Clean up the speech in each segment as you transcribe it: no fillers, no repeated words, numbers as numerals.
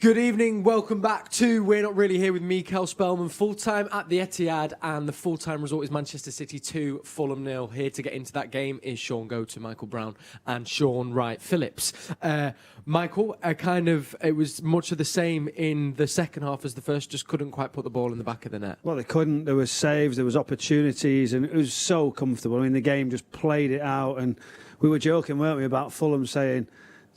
Good evening, welcome back to We're Not Really Here with me, Cel Spellman, full-time at the Etihad, and the full-time result is Manchester City 2, Fulham 0. Here to get into that game is Shaun Goater, Michael Brown and Sean Wright-Phillips. Michael, it was much of the same in the second half as the first, just couldn't quite put the ball in the back of the net. Well, they couldn't. There was saves, there was opportunities, and it was so comfortable. I mean, the game just played it out, and we were joking, weren't we, about Fulham saying,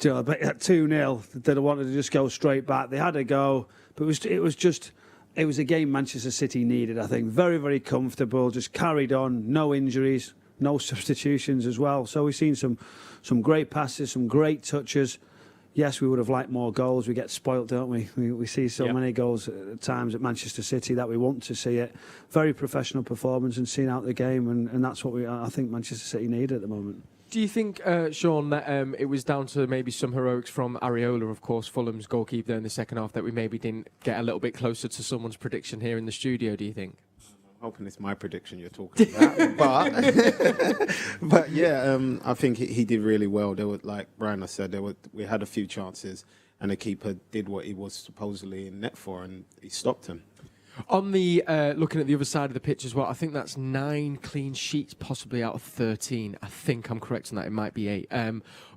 you know, at 2-0, they wanted to just go straight back. They had a go, but it was a game Manchester City needed, I think. Very, very comfortable, just carried on, no injuries, no substitutions as well. So we've seen some great passes, some great touches. Yes, we would have liked more goals. We get spoilt, don't we? We see so many goals at times at Manchester City that we want to see it. Very professional performance and seeing out the game, and that's what I think Manchester City need at the moment. Do you think, Sean, that it was down to maybe some heroics from Areola, of course, Fulham's goalkeeper in the second half, that we maybe didn't get a little bit closer to someone's prediction here in the studio, do you think? I'm hoping it's my prediction you're talking about. but yeah, I think he did really well. There were, like Bruyne said, we had a few chances and the keeper did what he was supposedly in net for, and he stopped him. On the looking at the other side of the pitch as well, I think that's 9 clean sheets, possibly out of 13. I think I'm correct on that. It might be 8.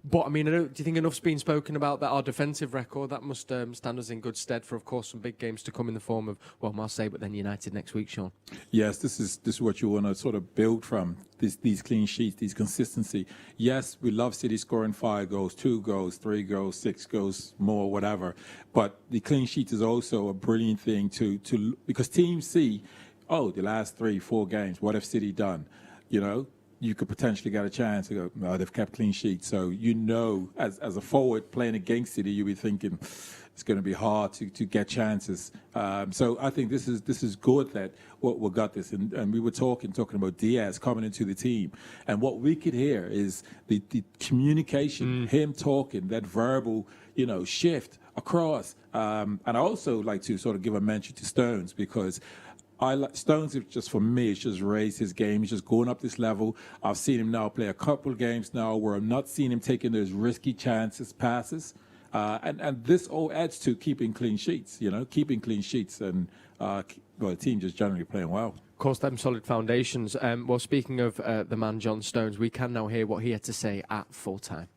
But I mean, do you think enough's been spoken about that our defensive record that must stand us in good stead for, of course, some big games to come in the form of Marseille, but then United next week, Sean? Yes, this is what you want to sort of build from. These clean sheets, these consistency. Yes, we love City scoring 5 goals, 2 goals, 3 goals, 6 goals, more, whatever. But the clean sheet is also a brilliant thing to because teams see, the last 3-4 games, what have City done? You know, you could potentially get a chance to go, no, they've kept clean sheets. So, you know, as a forward playing against City, you'll be thinking it's going to be hard to get chances. So I think this is good that we got this. And we were talking about Diaz coming into the team. And what we could hear is the communication, him talking, that verbal, shift across. And I also like to sort of give a mention to Stones, because Stones, just for me, it's just raised his game. He's just going up this level. I've seen him now play a couple of games now where I'm not seeing him taking those risky passes. And this all adds to keeping clean sheets, keeping clean sheets, and the team just generally playing well. Of course, them solid foundations. Well, speaking of the man John Stones, we can now hear what he had to say at full-time.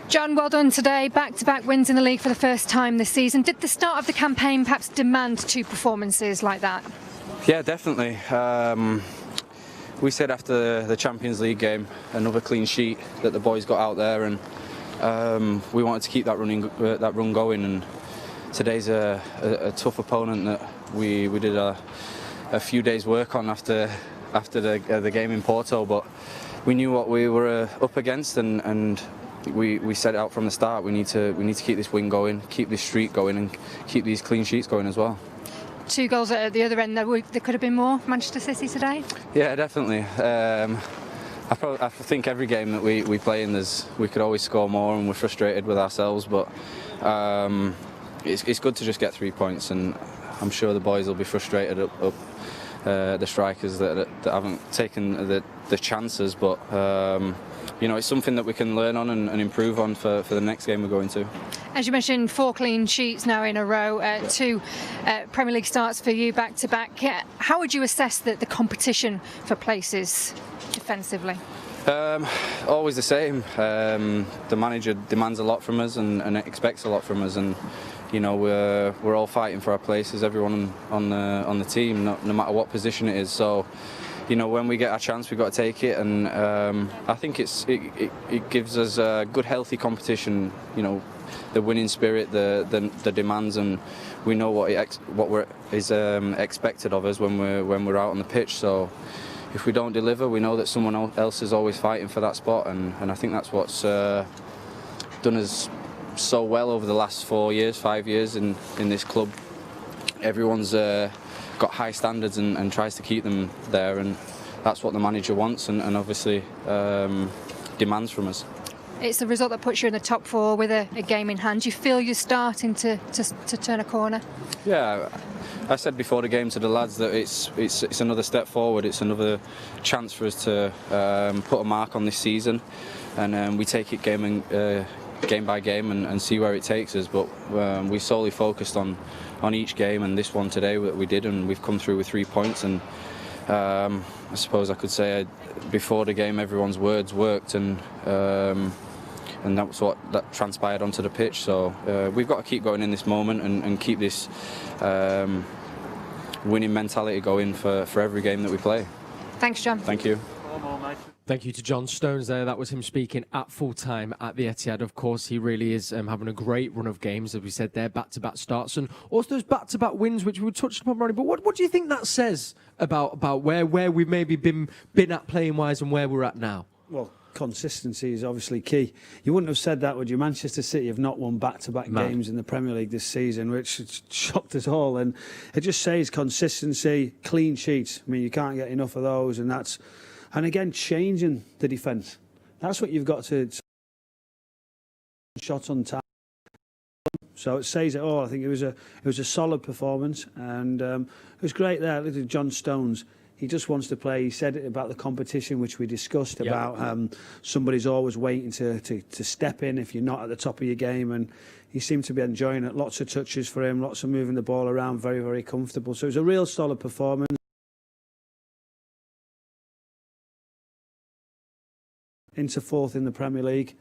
John, well done today. Back-to-back wins in the league for the first time this season. Did the start of the campaign perhaps demand 2 performances like that? Yeah, definitely. We said after the Champions League game, another clean sheet that the boys got out there, and we wanted to keep that run going. And today's a tough opponent that we did a few days work on after the game in Porto, but we knew what we were up against, and we set it out from the start. We need to keep this win going, keep this streak going, and keep these clean sheets going as well. 2 goals at the other end. There could have been more. Manchester City today. Yeah, definitely. I think every game that we play in, we could always score more, and we're frustrated with ourselves. But it's good to just get 3 points, and I'm sure the boys will be frustrated up the strikers that haven't taken the chances. But it's something that we can learn on and improve on for the next game we're going to. As you mentioned, 4 clean sheets now in a row, 2 Premier League starts for you back to back. How would you assess the competition for places defensively? Always the same. The manager demands a lot from us and expects a lot from us, and we're all fighting for our places. Everyone on the team, no matter what position it is. So, when we get our chance, we've got to take it, and I think it gives us a good, healthy competition. The winning spirit, the demands, and we know what is expected of us when we're out on the pitch. So if we don't deliver, we know that someone else is always fighting for that spot, and I think that's what's done us so well over the last 5 years in this club. Everyone's got high standards and tries to keep them there, and that's what the manager wants and obviously demands from us. It's the result that puts you in the top 4 with a game in hand. Do you feel you're starting to turn a corner? Yeah, I said before the game to the lads that it's another step forward. It's another chance for us to put a mark on this season, and we take it game game by game and see where it takes us. But we solely focused on each game, and this one today we did, and we've come through with 3 points. And I suppose I could say before the game everyone's words worked, and that's what that transpired onto the pitch. So we've got to keep going in this moment and keep this winning mentality going for every game that we play. Thanks, John. Thank you. Thank you to John Stones there. That was him speaking at full time at the Etihad. Of course, he really is having a great run of games, as we said there, back-to-back starts and also those back-to-back wins, which we touched upon, Ronnie. But what do you think that says about where we've maybe been at playing-wise and where we're at now? Well, consistency is obviously key. You wouldn't have said that, would you? Manchester City have not won back-to-back games in the Premier League this season, which shocked us all. And it just says consistency, clean sheets. I mean, you can't get enough of those, and that's... And again, changing the defence. That's what you've got to... Shot on time. So it says it all. I think it was a solid performance, and it was great there. Look at John Stones. He just wants to play. He said it about the competition, which we discussed about somebody's always waiting to step in if you're not at the top of your game, and he seemed to be enjoying it. Lots of touches for him, lots of moving the ball around, very, very comfortable. So it was a real solid performance. Into fourth in the Premier League.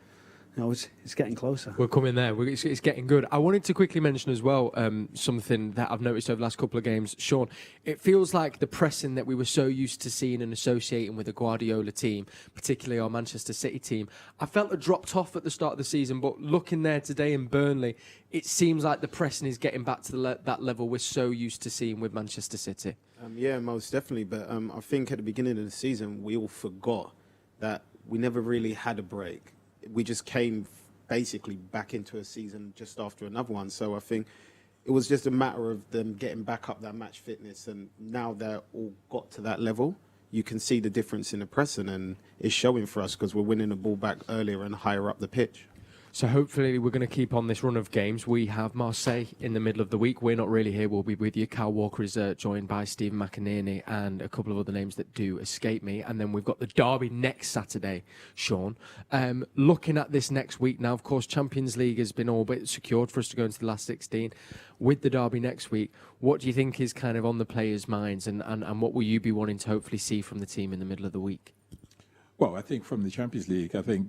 You know, it's getting closer. We're coming there. It's getting good. I wanted to quickly mention as well something that I've noticed over the last couple of games. Shaun, it feels like the pressing that we were so used to seeing and associating with the Guardiola team, particularly our Manchester City team, I felt it dropped off at the start of the season. But looking there today in Burnley, it seems like the pressing is getting back to that level we're so used to seeing with Manchester City. Yeah, most definitely. But I think at the beginning of the season, we all forgot that we never really had a break. We just came basically back into a season just after another one. So I think it was just a matter of them getting back up that match fitness. And now they're all got to that level. You can see the difference in the pressing, and it's showing for us because we're winning the ball back earlier and higher up the pitch. So hopefully we're going to keep on this run of games. We have Marseille in the middle of the week. We're not really here. We'll be with you. Cal Walker is joined by Stephen McInerney and a couple of other names that do escape me. And then we've got the derby next Saturday, Shaun. Looking at this next week now, of course, Champions League has been all but secured for us to go into the last 16. With the derby next week, what do you think is kind of on the players' minds, and what will you be wanting to hopefully see from the team in the middle of the week? Well, I think from the Champions League, I think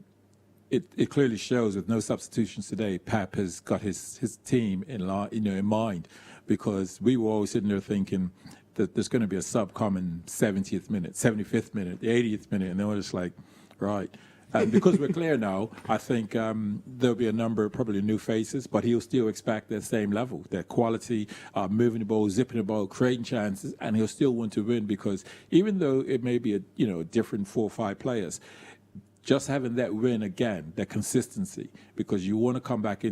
it clearly shows with no substitutions today, Pep has got his team in mind, because we were always sitting there thinking that there's going to be a sub coming 70th minute, 75th minute, the 80th minute, and they were just like, right. And because we're clear now, I think there'll be a number of probably new faces, but he'll still expect that same level, that quality, moving the ball, zipping the ball, creating chances, and he'll still want to win, because even though it may be a different 4 or 5 players, just having that win again, that consistency, because you want to come back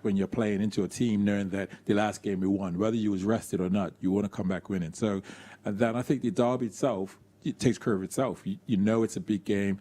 when you're playing into a team knowing that the last game we won, whether you was rested or not, you want to come back winning. So, and then I think the derby itself, it takes care of itself. You know it's a big game.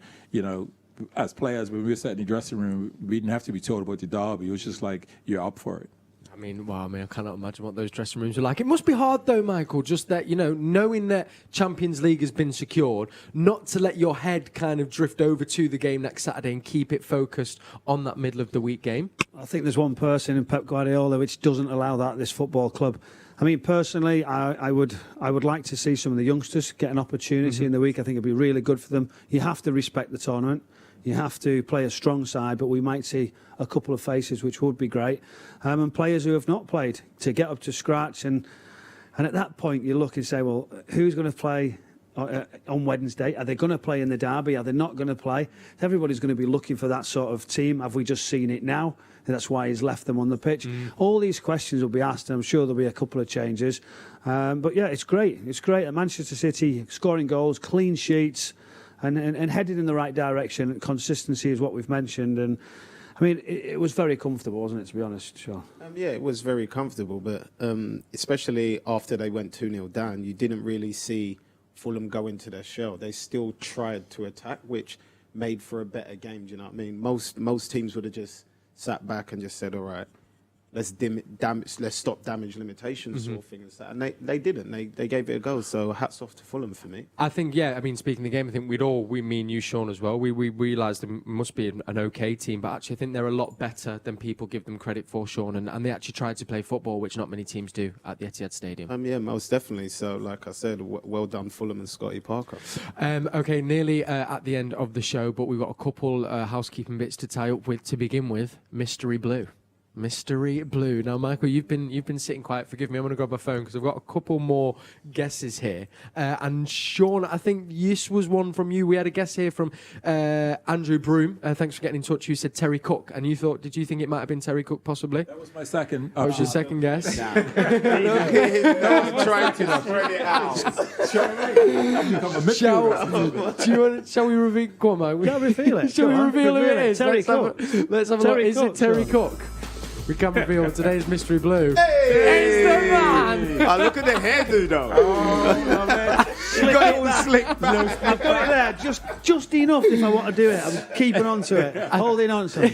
As players, when we were sat in the dressing room, we didn't have to be told about the derby. It was just like, you're up for it. I cannot imagine what those dressing rooms are like. It must be hard, though, Michael, just that, knowing that Champions League has been secured, not to let your head kind of drift over to the game next Saturday and keep it focused on that middle of the week game. I think there's one person in Pep Guardiola which doesn't allow that, this football club. I mean, personally, I would like to see some of the youngsters get an opportunity in the week. I think it'd be really good for them. You have to respect the tournament. You have to play a strong side, but we might see a couple of faces, which would be great. And players who have not played to get up to scratch. And at that point, you look and say, well, who's going to play on Wednesday? Are they going to play in the derby? Are they not going to play? Everybody's going to be looking for that sort of team. Have we just seen it now? And that's why he's left them on the pitch. All these questions will be asked, and I'm sure there'll be a couple of changes. But yeah, it's great. It's great at Manchester City, scoring goals, clean sheets, and heading in the right direction. Consistency is what we've mentioned. And I mean, it was very comfortable, wasn't it, to be honest, Shaun? Yeah, it was very comfortable, but especially after they went 2-0 down, you didn't really see Fulham go into their shell. They still tried to attack, which made for a better game, do you know what I mean? Most teams would have just sat back and just said, all right, let's stop damage limitations sort of thing. And they didn't. They gave it a go. So hats off to Fulham for me. I think, I mean, speaking of the game, I think me and you, Sean, as well, we realised it must be an okay team, but actually I think they're a lot better than people give them credit for, Sean, and they actually tried to play football, which not many teams do at the Etihad Stadium. Yeah, most definitely. So, like I said, well done, Fulham and Scotty Parker. Okay, nearly at the end of the show, but we've got a couple housekeeping bits to tie up with to begin with. Mystery Blue. Mystery Blue. Now, Michael, you've been sitting quiet. Forgive me. I'm going to grab my phone because I've got a couple more guesses here. And Sean, I think this was one from you. We had a guess here from Andrew Broom. Thanks for getting in touch. You said Terry Cook, and did you think it might have been Terry Cook possibly? That was my second. That was your second guess. No, I'm trying to spread it out. Shall we reveal? Go on, Mike. Shall we reveal it? Shall we reveal who it is? Terry Let's Cook. Let's have a look. Is it Terry Cook? We can reveal today's Mystery Blue. Hey! It's the man! Oh, look at the hairdo, though. Oh, man. You got it all slick back. I've got it there, just enough if I want to do it. I'm keeping on to it, holding on to it.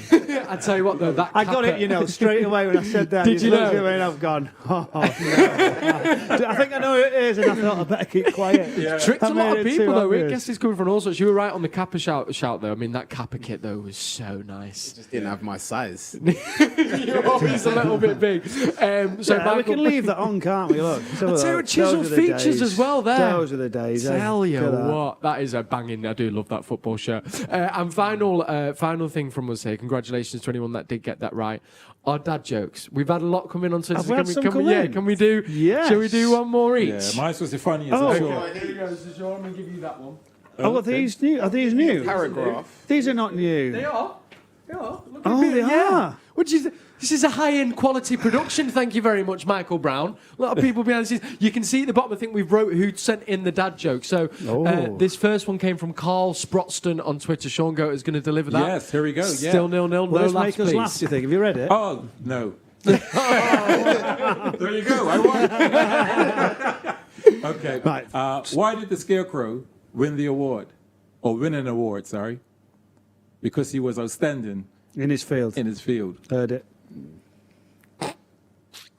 I tell you what, though, that I got it, straight away when I said that. Did you know? And I've gone, no. I think I know who it is, and I thought I better keep quiet. Yeah. Tricked a lot of people, though. I Obvious. guess it's coming from all sorts. You were right on the Kappa shout, though. I mean, that Kappa kit, though, was so nice. Just didn't have my size. You're always a little bit big. So Yeah, we can leave that on, can't we? Look. I'll tell you what, chiseled features as well there. Those are the days. Tell you what, that is a banging. I do love that football shirt. And final thing from us here. Congratulations to anyone that did get that right. Our dad jokes. We've had a lot coming on. So Have we had some come yeah, in? can we do? Yes. Shall we do one more each? Yeah, mine was the funniest. Oh. I'm sure. Okay, here we go. So Sean, I'm gonna give you that one. Oh, are these new? Are these new? Paragraph. These are not new. They are. They are. Look at Oh, me. they are. Which is this is a high-end quality production. Thank you very much, Michael Brown. A lot of people behind the scenes. You can see at the bottom. I think we've wrote who sent in the dad joke. So this first one came from Carl Sprotston on Twitter. Shaun Goater is going to deliver that. Yes, here we go. Still 0-0. No Let's laughs, make us please. laugh, do you think? Have you read it? Oh, no. There you go. I won. Okay. Right. Why did the Scarecrow win the award? Or win an award, sorry. Because he was outstanding In his field. in his field. Heard it.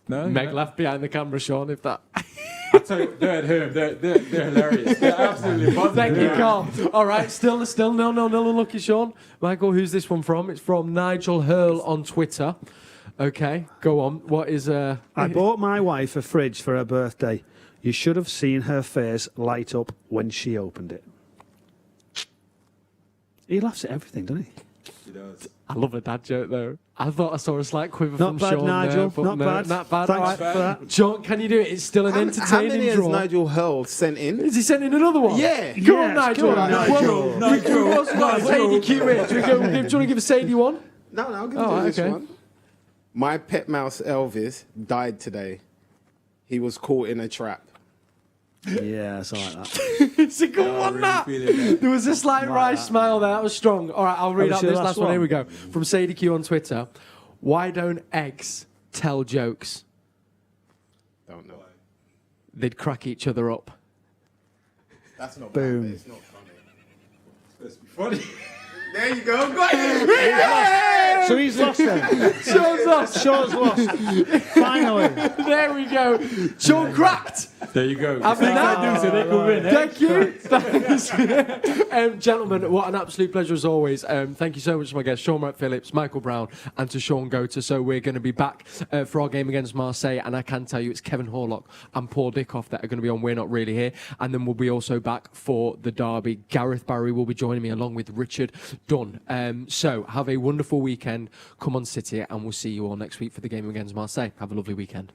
No? Meg laughed behind the camera, Sean, if that... I tell you, they're at home. They're hilarious. They're absolutely buzzing. Thank you, Carl. All right, still 0-0. Unlucky, Sean. Michael, who's this one from? It's from Nigel Hurl on Twitter. Okay, go on. What is... I bought my wife a fridge for her birthday. You should have seen her face light up when she opened it. He laughs at everything, doesn't he? He does. I love a dad joke, though. I thought I saw a slight quiver Not from bad, Sean Nigel. there. But Not no, bad. Not bad. Thanks All right. for that. John, can you do it? It's still an How entertaining many has draw. Nigel Hurl sent in? Is he sending another one? Yeah. Go on, Yes, Nigel. go on, Nigel. Who else got a Sadie Q in? Do you want to give a Sadie one? No, I'll give Oh, you this okay. one. My pet mouse Elvis died today. He was caught in a trap. Yeah, something like that. It's a good one, that. There was a slight wry smile there. That was strong. All right, I'll read out see the this last last one. Here one? we go. From Sadie Q on Twitter. Why don't eggs tell jokes? Don't know. They'd crack each other up. That's not Boom. bad, but it's not funny. It's supposed to be funny. There you go. Got it. So he's lost then. Sean's lost. Sean's lost. Finally. There we go. Sean cracked. There you go. I mean, that- I do, so they can win. Thank you. Gentlemen, what an absolute pleasure as always. Thank you so much to my guests, Sean Wright-Phillips, Michael Brown, and to Shaun Goater. So we're going to be back for our game against Marseille, and I can tell you it's Kevin Horlock and Paul Dickoff that are going to be on We're Not Really Here, and then we'll be also back for the derby. Gareth Barry will be joining me along with Richard Dunn. So have a wonderful weekend. Come on, City, and we'll see you all next week for the game against Marseille. Have a lovely weekend.